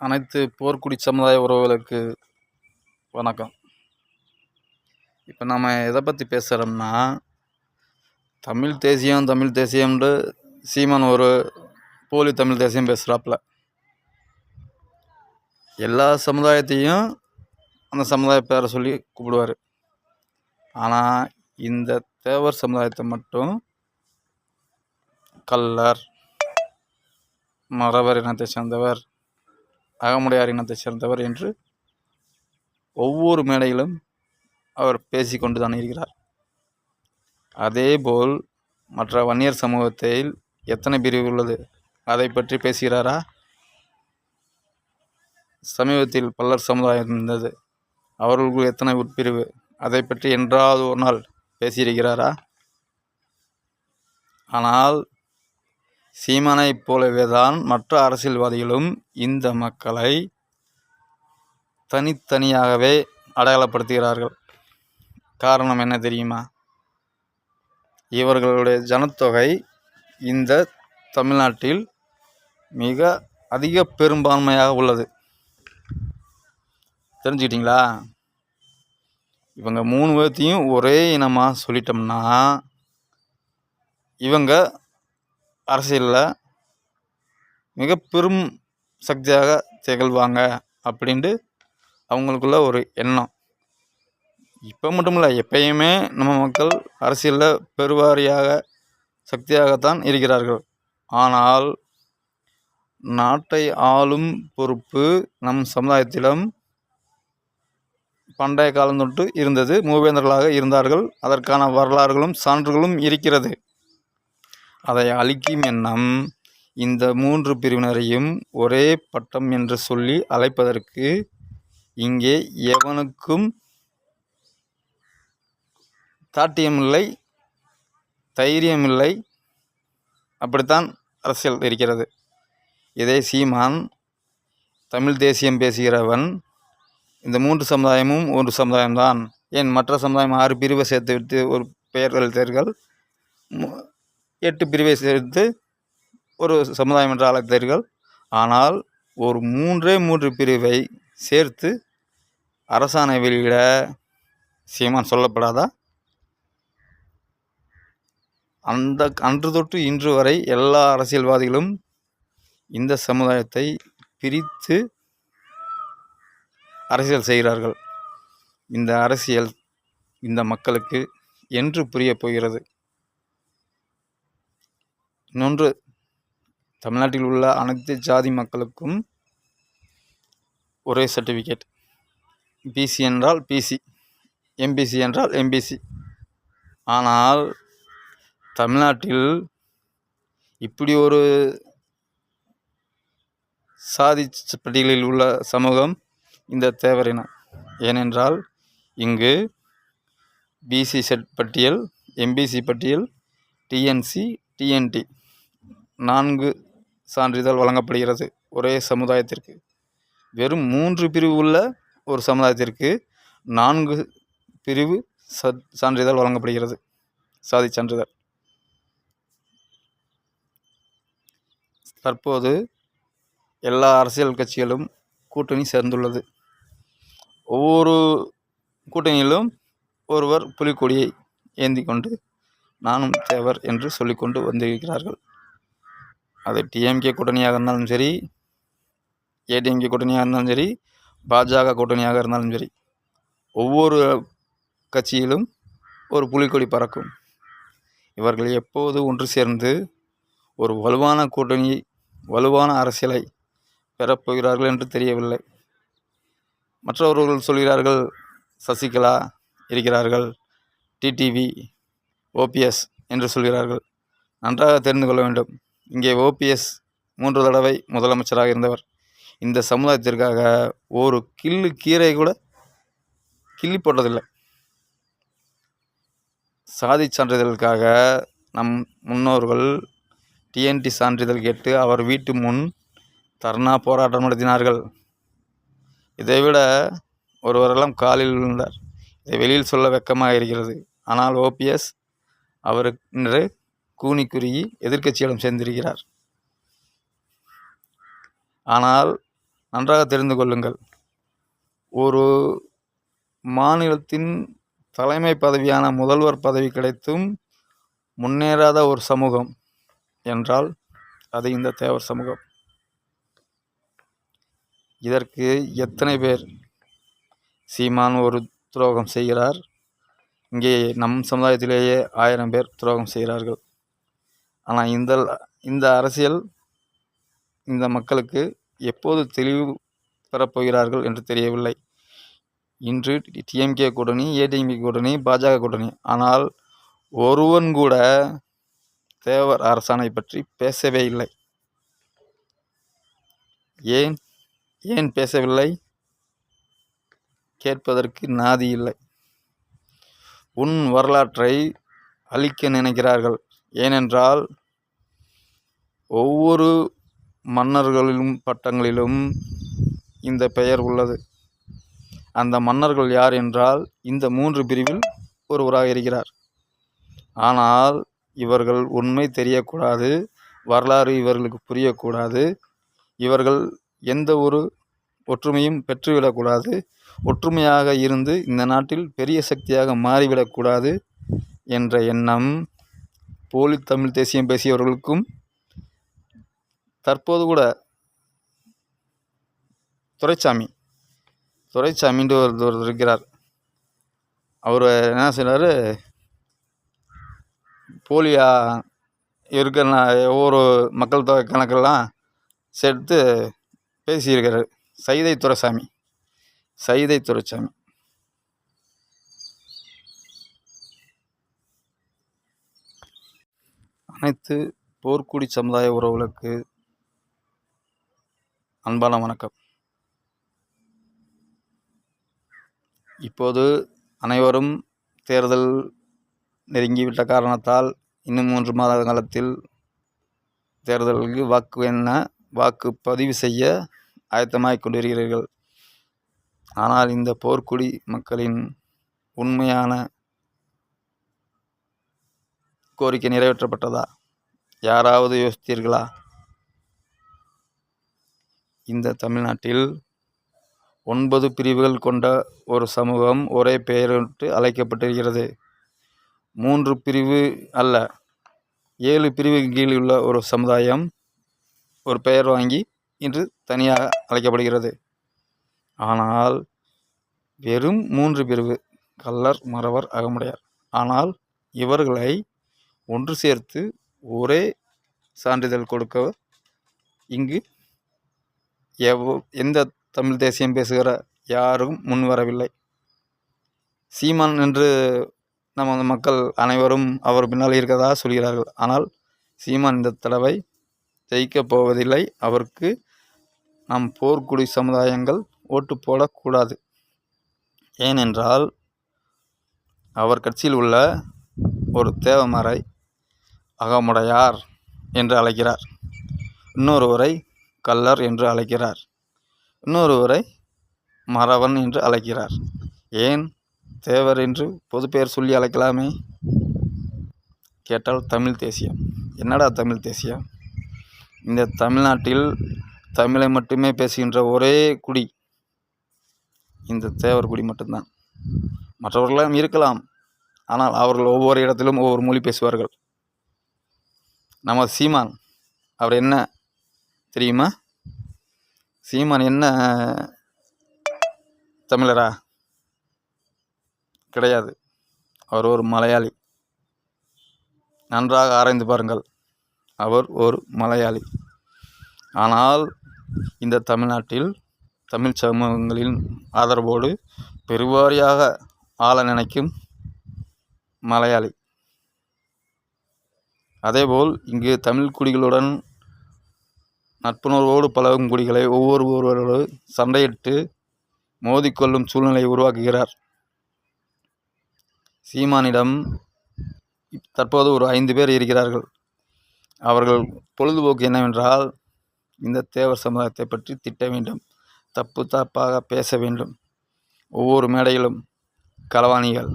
அனைத்து போர்க்குடி சமுதாய உறவுகளுக்கு வணக்கம். இப்போ நம்ம எதை பற்றி பேசுகிறோம்னா, தமிழ் தேசியம்னு சீமான் ஒரு போலி தமிழ் தேசியம் பேசுகிறாப்புல. எல்லா சமுதாயத்தையும் அந்த சமுதாய பேரை சொல்லி கூப்பிடுவார். ஆனால் இந்த தேவர் சமுதாயத்தை மட்டும் கள்ளர், மறவர் இனத்தை சேர்ந்தவர், அகமுடையார் இனத்தை சேர்ந்தவர் என்று ஒவ்வொரு மேடையிலும் அவர் பேசிக்கொண்டு தான் இருக்கிறார். அதேபோல் மற்ற வன்னியர் சமூகத்தில் எத்தனை பிரிவு உள்ளது அதை பற்றி பேசுகிறாரா? சமீபத்தில் பல்லர் சமுதாயம் இருந்தது, அவர்களுக்கு எத்தனை உட்பிரிவு அதை பற்றி என்றாவது ஒரு நாள் பேசியிருக்கிறாரா? ஆனால் சீமானைப் போலவே தான் மற்ற அரசியல்வாதிகளும் இந்த மக்களை தனித்தனியாகவே அடையாளப்படுத்துகிறார்கள். காரணம் என்ன தெரியுமா? இவர்களுடைய ஜனத்தொகை இந்த தமிழ்நாட்டில் மிக அதிக பெரும்பான்மையாக உள்ளது. தெரிஞ்சுக்கிட்டீங்களா? இவங்க 3 பேர்த்தையும் ஒரே இனமாக சொல்லிட்டோம்னா இவங்க அரசியலில் மிக பெரும் சக்தியாக திகழ்வாங்க அப்படின்ட்டு அவங்களுக்குள்ள ஒரு எண்ணம். இப்போ மட்டும் இல்லை, எப்பயுமே நம்ம மக்கள் அரசியலில் பெருவாரியாக சக்தியாகத்தான் இருக்கிறார்கள். ஆனால் நாட்டை ஆளும் பொறுப்பு நம் சமுதாயத்திலும் பண்டைய காலம் தொட்டு இருந்தது. மூவேந்தர்களாக இருந்தார்கள். அதற்கான வரலாறுகளும் சான்றுகளும் இருக்கிறது. அதை அழிக்கும் எண்ணம் இந்த 3 பிரிவினரையும் ஒரே பட்டம் என்று சொல்லி அழைப்பதற்கு இங்கே எவனுக்கும் தாட்டியமில்லை, தைரியமில்லை. அப்படித்தான் அரசியல் இருக்கிறது. இதே சீமான் தமிழ் தேசியம் பேசுகிறவன் இந்த 3 சமுதாயமும் ஒரு சமுதாயம்தான், ஏன் மற்ற சமுதாயம் 6 பிரிவை சேர்த்து விட்டு ஒரு பெயர் அழைத்தீர்கள், 8 பிரிவை சேர்த்து ஒரு சமுதாயம் என்று அழைத்தீர்கள். ஆனால் ஒரு 3 பிரிவை சேர்த்து அரசாணை வெளியிட சீமான் சொல்லப்படாதா? அன்று தொட்டு இன்று வரை எல்லா அரசியல்வாதிகளும் இந்த சமுதாயத்தை பிரித்து அரசியல் செய்கிறார்கள். இந்த அரசியல் இந்த மக்களுக்கு என்று புரியப் போகிறது? இன்னொன்று, தமிழ்நாட்டில் உள்ள அனைத்து ஜாதி மக்களுக்கும் ஒரே சர்டிஃபிகேட். பிசி என்றால் பிசி, எம்பிசி என்றால் எம்பிசி. ஆனால் தமிழ்நாட்டில் இப்படி ஒரு சாதி பட்டியலில் உள்ள சமூகம் இந்த தேவரினம். ஏனென்றால் இங்கு பிசி செட் பட்டியல், எம்பிசி பட்டியல், டிஎன்சி, டிஎன்டி 4 சான்றிதழ் வழங்கப்படுகிறது ஒரே சமுதாயத்திற்கு. வெறும் 3 பிரிவு உள்ள ஒரு சமுதாயத்திற்கு 4 பிரிவு சான்றிதழ் வழங்கப்படுகிறது, சாதி சான்றிதழ். தற்போது எல்லா அரசியல் கட்சிகளும் கூட்டணி சேர்ந்துள்ளது. ஒவ்வொரு கூட்டணியிலும் ஒருவர் புலிக்கொடியை ஏந்தி கொண்டு நானும் தேவர் என்று சொல்லிக்கொண்டு வந்திருக்கிறார்கள். அது டிஎம்கே கூட்டணியாக இருந்தாலும் சரி, ஏடிஎம்கே கூட்டணியாக இருந்தாலும் சரி, பாஜக கூட்டணியாக இருந்தாலும் சரி, ஒவ்வொரு கட்சியிலும் ஒரு புலிக்கொடி பறக்கும். இவர்கள் எப்போது ஒன்று சேர்ந்து ஒரு வலுவான கூட்டணி, வலுவான அரசியலை பெறப்போகிறார்கள் என்று தெரியவில்லை. மற்றவர்கள் சொல்கிறார்கள் சசிகலா இருக்கிறார்கள், டிடிவி, ஓபிஎஸ் என்று சொல்கிறார்கள். நன்றாக தெரிந்து கொள்ள வேண்டும், இங்கே ஓபிஎஸ் 3 தடவை முதலமைச்சராக இருந்தவர். இந்த சமுதாயத்திற்காக ஒரு கிள்ளு கீரை கூட கிள்ளி போட்டதில்லை. சாதி சான்றிதழுக்காக நம் முன்னோர்கள் டிஎன்டி சான்றிதழ் கேட்டு அவர் வீட்டு முன் தர்ணா போராட்டம் நடத்தினார்கள். இதைவிட ஒருவரெல்லாம் காலில் விழுந்தார். இதை வெளியில் சொல்ல வெட்கமாக இருக்கிறது. ஆனால் ஓபிஎஸ் அவர் இன்று கூனி குறுகி எதிர்க்கட்சியிடம் சேர்ந்திருக்கிறார். ஆனால் நன்றாக தெரிந்து கொள்ளுங்கள். ஒரு மாநிலத்தின் தலைமை பதவியான முதல்வர் பதவி கிடைத்தும் முன்னேறாத ஒரு சமூகம் என்றால் அது இந்த தேவர் சமூகம். இதற்கு எத்தனை பேர் சீமான் ஒரு துரோகம் செய்கிறார். இங்கே நம் சமுதாயத்திலேயே 1000 பேர் துரோகம் செய்கிறார்கள். ஆனால் இந்த அரசியல் இந்த மக்களுக்கு எப்போது தெளிவு பெறப்போகிறார்கள் என்று தெரியவில்லை. இன்று டிஎம்கே கூட்டணி, ஏடிஎம்கே கூட்டணி, பாஜக கூட்டணி. ஆனால் ஒருவன் கூட தேவர் அரசாணை பற்றி பேசவே இல்லை. ஏன் பேசவில்லை? கேட்பதற்கு நாதி இல்லை. உன் வரலாற்றை அழிக்க நினைக்கிறார்கள். ஏனென்றால் ஒவ்வொரு மன்னர்களிலும் பட்டங்களிலும் இந்த பெயர் உள்ளது. அந்த மன்னர்கள் யார் என்றால் இந்த 3 பிரிவில் ஒருவராக இருக்கிறார். ஆனால் இவர்கள் உண்மை தெரியக்கூடாது, வரலாறு இவர்களுக்கு புரியக்கூடாது, இவர்கள் எந்த ஒரு ஒற்றுமையும் பெற்றுவிடக்கூடாது, ஒற்றுமையாக இருந்து இந்த நாட்டில் பெரிய சக்தியாக மாறிவிடக்கூடாது என்ற எண்ணம் போலி தமிழ் தேசியம் பேசியவர்களுக்கும் தற்போது கூட துரைசாமின்ற ஒருவர் இருக்கிறார். அவர் என்ன செய்கிறாரு, போலியா இருக்கிற ஒவ்வொரு மக்கள் தொகை கணக்கெல்லாம் சேர்த்து பேசியிருக்கிறார். சைதை துரைசாமி. அனைத்து போர்க்குடி சமுதாய உறவுகளுக்கு அன்பான வணக்கம். இப்போது அனைவரும் தேர்தல் நெருங்கிவிட்ட காரணத்தால் இன்னும் 3 மாத காலத்தில் தேர்தலுக்கு வாக்கு பதிவு செய்ய ஆயத்தமாகிக் கொண்டிருக்கிறீர்கள். ஆனால் இந்த போர்க்குடி மக்களின் உண்மையான கோரிக்கை நிறைவேற்றப்பட்டதா? யாராவது யோசித்தீர்களா? இந்த தமிழ்நாட்டில் 9 பிரிவுகள் கொண்ட ஒரு சமூகம் ஒரே பெயரிட்டு அழைக்கப்பட்டிருக்கிறது. 3 பிரிவு அல்ல, 7 பிரிவுக்கு கீழ் உள்ள ஒரு சமுதாயம் ஒரு பெயர் வாங்கி இன்று தனியாக அழைக்கப்படுகிறது. ஆனால் வெறும் 3 பிரிவு, கள்ளர், மறவர், அகமுடையார். ஆனால் இவர்களை ஒன்று சேர்த்து ஒரே சான்றிதழ் கொடுக்க இங்கு எந்த தமிழ் தேசியம் பேசுகிற யாரும் முன்வரவில்லை. சீமான் என்று நமது மக்கள் அனைவரும் அவர் பின்னால் இருக்கிறதா சொல்கிறார்கள். ஆனால் சீமான் இந்த தடவை ஜெயிக்கப் போவதில்லை. அவருக்கு நம் போர்க்குடி சமுதாயங்கள் ஓட்டு போடக்கூடாது. ஏனென்றால் அவர் கட்சியில் உள்ள ஒரு தேவமரை அகமுடையார் என்று அழைக்கிறார், இன்னொருவரை கள்ளர் என்று அழைக்கிறார், இன்னொருவரை மறவன் என்று அழைக்கிறார். ஏன் தேவர் என்று பொது பெயர் சொல்லி அழைக்கலாமே? கேட்டால் தமிழ் தேசியம். என்னடா தமிழ் தேசியம்? இந்த தமிழ்நாட்டில் தமிழை மட்டுமே பேசுகின்ற ஒரே குடி இந்த தேவர் குடி மட்டும்தான். மற்றவர்களெல்லாம் இருக்கலாம், ஆனால் அவர்கள் ஒவ்வொரு இடத்திலும் ஒவ்வொரு மொழி பேசுவார்கள். நம்ம சீமான் அவர் என்ன தெரியுமா? சீமான் என்ன தமிழரா? கிடையாது. அவர் ஒரு மலையாளி. நன்றாக ஆராய்ந்து பாருங்கள், அவர் ஒரு மலையாளி. ஆனால் இந்த தமிழ்நாட்டில் தமிழ் சமூகங்களின் ஆதரவோடு பெருவாரியாக ஆள நினைக்கும் மலையாளி. அதேபோல் இங்கு தமிழ் குடிகளுடன் நட்புணர்வோடு பழகும் குடிகளை ஒவ்வொருவரோடு சண்டையிட்டு மோதிக்கொள்ளும் சூழ்நிலையை உருவாக்குகிறார். சீமானிடம் தற்போது ஒரு 5 பேர் இருக்கிறார்கள். அவர்கள் பொழுதுபோக்கு என்னவென்றால் இந்த தேவர் சமுதாயத்தை பற்றி திட்ட வேண்டும், தப்பாக பேச வேண்டும். ஒவ்வொரு மேடையிலும் களவாணிகள்,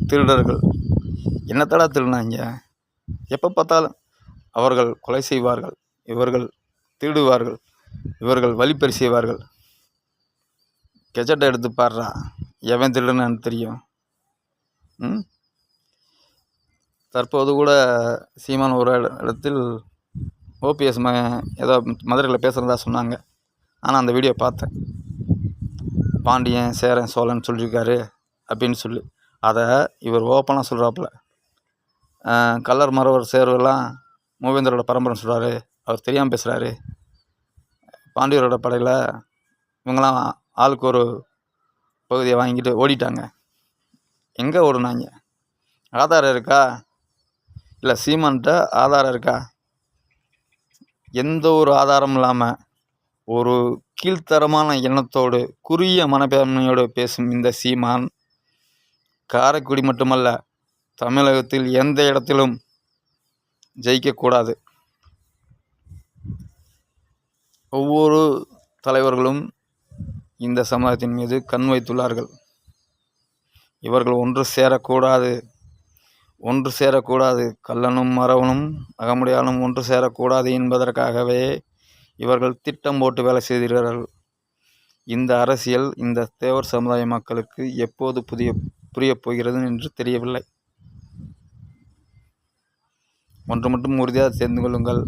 திருடர்கள், என்னத்தடா திருடினாங்க, எப்போ பார்த்தாலும் அவர்கள் கொலை செய்வார்கள், இவர்கள் திருடுவார்கள், இவர்கள் வழிப்பறி செய்வார்கள். கெஜெட்டை எடுத்து பாடுறா, எவன் திருடுன்னு தெரியும். தற்போது கூட சீமான் ஒரு இடத்தில் ஓபிஎஸ் ஏதோ மதுரையில் பேசுகிறதா சொன்னாங்க. ஆனால் அந்த வீடியோ பார்த்தேன். பாண்டியன் சேரன் சோழன் சொல்லியிருக்காரு அப்படின்னு சொல்லி அதை இவர் ஓப்பனாக சொல்கிறாப்புல. கல்லர் மரவர் சேர்வெல்லாம் மூவேந்தரோட பரம்பரைன்னு சொல்கிறாரு. அவர் தெரியாமல் பேசுகிறாரு. பாண்டியரோட படையில் இவங்களாம் ஆளுக்கு ஒரு பகுதியை வாங்கிட்டு ஓடிட்டாங்க. எங்கே ஓடுனாங்க? ஆதாரம் இருக்கா? இல்லை சீமான்கிட்ட ஆதாரம் இருக்கா? எந்த ஒரு ஆதாரமும் இல்லாமல் ஒரு கீழ்த்தரமான எண்ணத்தோடு குறுகிய மனப்பான்மையோடு பேசும் இந்த சீமான் காரைக்குடி மட்டுமல்ல, தமிழகத்தில் எந்த இடத்திலும் ஜெயிக்கக்கூடாது. ஒவ்வொரு தலைவர்களும் இந்த சமுதாயத்தின் மீது கண் வைத்துள்ளார்கள். இவர்கள் ஒன்று சேரக்கூடாது, கள்ளனும் மறவனும் அகமுடையானும் ஒன்று சேரக்கூடாது என்பதற்காகவே இவர்கள் திட்டம் போட்டு வேலை செய்கிறார்கள். இந்த அரசியல் இந்த தேவர் சமுதாய மக்களுக்கு எப்போது புரியப் போகிறது என்று தெரியவில்லை. ஒன்று மட்டும் உறுதியாக தெரிந்து கொள்ளுங்கள்,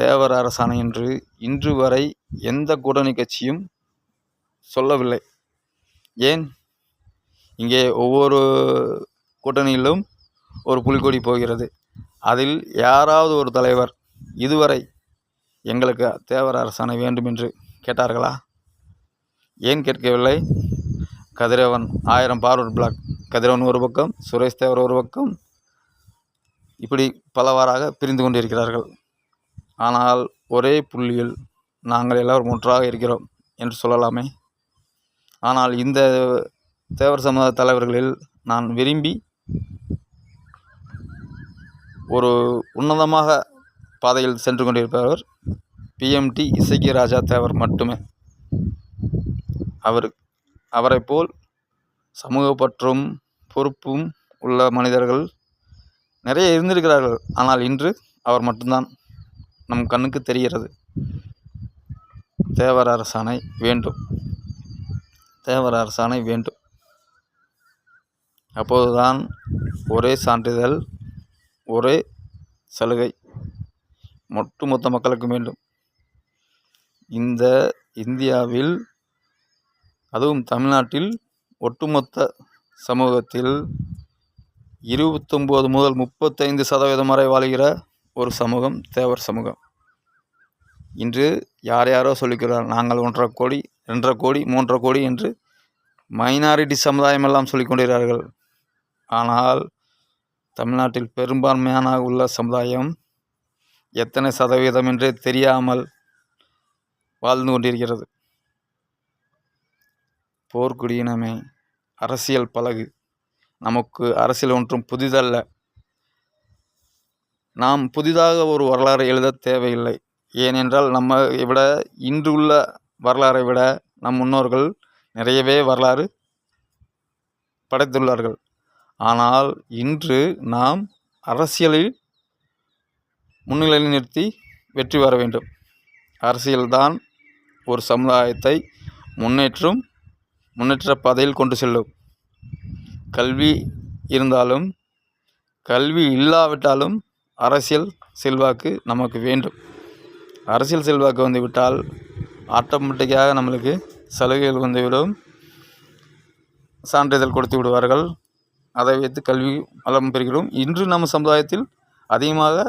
தேவர் அரசாணை என்று இன்று வரை எந்த கூட்டணி கட்சியும் சொல்லவில்லை. ஏன்? இங்கே ஒவ்வொரு கூட்டணியிலும் ஒரு புலிக்கொடி போகிறது. அதில் யாராவது ஒரு தலைவர் இதுவரை எங்களுக்கு தேவர் அரசாணை வேண்டும் என்று கேட்டார்களா? ஏன் கேட்கவில்லை? கதிரவன் 1000 பார்வர்ட் பிளாக், கதிரவன் ஒரு பக்கம், சுரேஷ் தேவர் ஒரு பக்கம், இப்படி பலவாறாக பிரிந்து கொண்டிருக்கிறார்கள். ஆனால் ஒரே புள்ளியில் நாங்கள் எல்லோரும் ஒன்றாக இருக்கிறோம் என்று சொல்லலாமே. ஆனால் இந்த தேவர் சமூக தலைவர்களில் நான் விரும்பி ஒரு உன்னதமாக பாதையில் சென்று கொண்டிருப்பவர் பிஎம்டி இசக்கி ராஜா தேவர் மட்டுமே. அவரை போல் சமூக பற்றும் பொறுப்பும் உள்ள மனிதர்கள் நிறைய இருந்திருக்கிறார்கள். ஆனால் இன்று அவர் மட்டும்தான் நம் கண்ணுக்கு தெரிகிறது. தேவர் அரசாணை வேண்டும், தேவர் அரசாணை வேண்டும். அப்போதுதான் ஒரே சான்றிதழ், ஒரே சலுகை ஒட்டுமொத்த மக்களுக்கு வேண்டும். இந்த இந்தியாவில், அதுவும் தமிழ்நாட்டில் ஒட்டுமொத்த சமூகத்தில் 29 முதல் 35% வரை வாழ்கிற ஒரு சமூகம் தேவர் சமூகம். இன்று யாரோ சொல்லிக்கிறார், நாங்கள் 1.5 கோடி 2.5 கோடி 3.5 கோடி என்று மைனாரிட்டி சமுதாயம் எல்லாம் சொல்லிக் கொண்டிருக்கிறார்கள். ஆனால் தமிழ்நாட்டில் பெரும்பான்மையான உள்ள சமுதாயம் எத்தனை சதவீதம் என்றே தெரியாமல் வாழ்ந்து கொண்டிருக்கிறது. போர்க்குடியினமே, அரசியல் பழகு. நமக்கு அரசியல் ஒன்றும் புதிதல்ல. நாம் புதிதாக ஒரு வரலாறு எழுத தேவையில்லை. ஏனென்றால் நம்ம விட இன்று உள்ள வரலாறை விட நம் முன்னோர்கள் நிறையவே வரலாறு படைத்துள்ளார்கள். ஆனால் இன்று நாம் அரசியலில் முன்னிலையில் நிறுத்தி வெற்றி பெற வேண்டும். அரசியல்தான் ஒரு சமுதாயத்தை முன்னேற்ற பாதையில் கொண்டு செல்லும். கல்வி இருந்தாலும் கல்வி இல்லாவிட்டாலும் அரசியல் செல்வாக்கு நமக்கு வேண்டும். அரசியல் செல்வாக்கு வந்துவிட்டால் ஆட்டோமேட்டிக்காக நம்மளுக்கு சலுகைகள் வந்துவிடும், சான்றிதழ் கொடுத்து விடுவார்கள். அதை வைத்து கல்வி வளம் பெறுகிறோம். இன்று நம்ம சமுதாயத்தில் அதிகமாக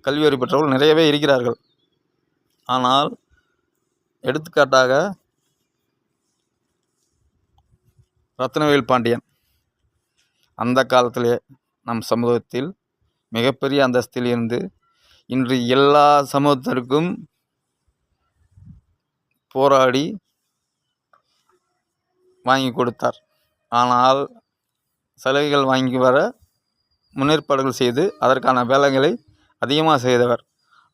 கல்வி அறிவு பெற்றவர்கள் நிறையவே இருக்கிறார்கள். ஆனால் எடுத்துக்காட்டாக ரத்னவேல் பாண்டியன் அந்த காலத்திலே நம் சமூகத்தில் மிகப்பெரிய அந்தஸ்தில் இருந்து இன்று எல்லா சமூகத்திற்கும் போராடி வாங்கி கொடுத்தார். ஆனால் சலுகைகள் வாங்கி வர முன்னேற்பாடுகள் செய்து அதற்கான வேலைகளை அதிகமாக செய்தவர்.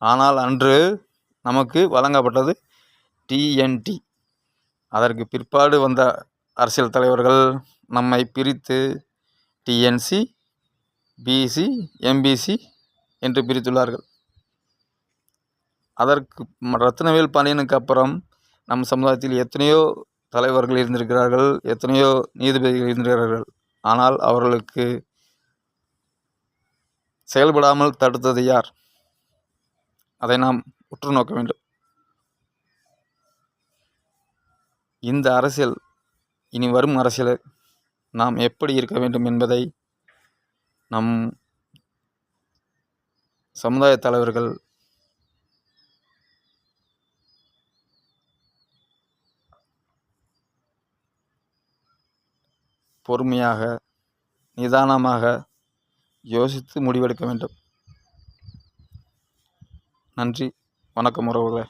ஆனால் அன்று நமக்கு வழங்கப்பட்டது டிஎன்டி. அதற்கு பிற்பாடு வந்த அரசியல் தலைவர்கள் நம்மை பிரித்து டிஎன்சி, பிசி, எம்பிசி என்று பிரித்துள்ளார்கள். அதற்கு ரத்னவேல் பாண்டியனுக்கு அப்புறம் நம் சமுதாயத்தில் எத்தனையோ தலைவர்கள் இருந்திருக்கிறார்கள், எத்தனையோ நீதிபதிகள் இருந்திருக்கிறார்கள். ஆனால் அவர்களுக்கு செயல்படாமல் தடுத்தது யார்? அதை நாம் உற்று நோக்க வேண்டும். இந்த அரசியல், இனி வரும் அரசியலை நாம் எப்படி இருக்க வேண்டும் என்பதை நம் சமுதாய தலைவர்கள் பொறுமையாக, நிதானமாக யோசித்து முடிவெடுக்க வேண்டும். நன்றி, வணக்கம் உறவுகளே.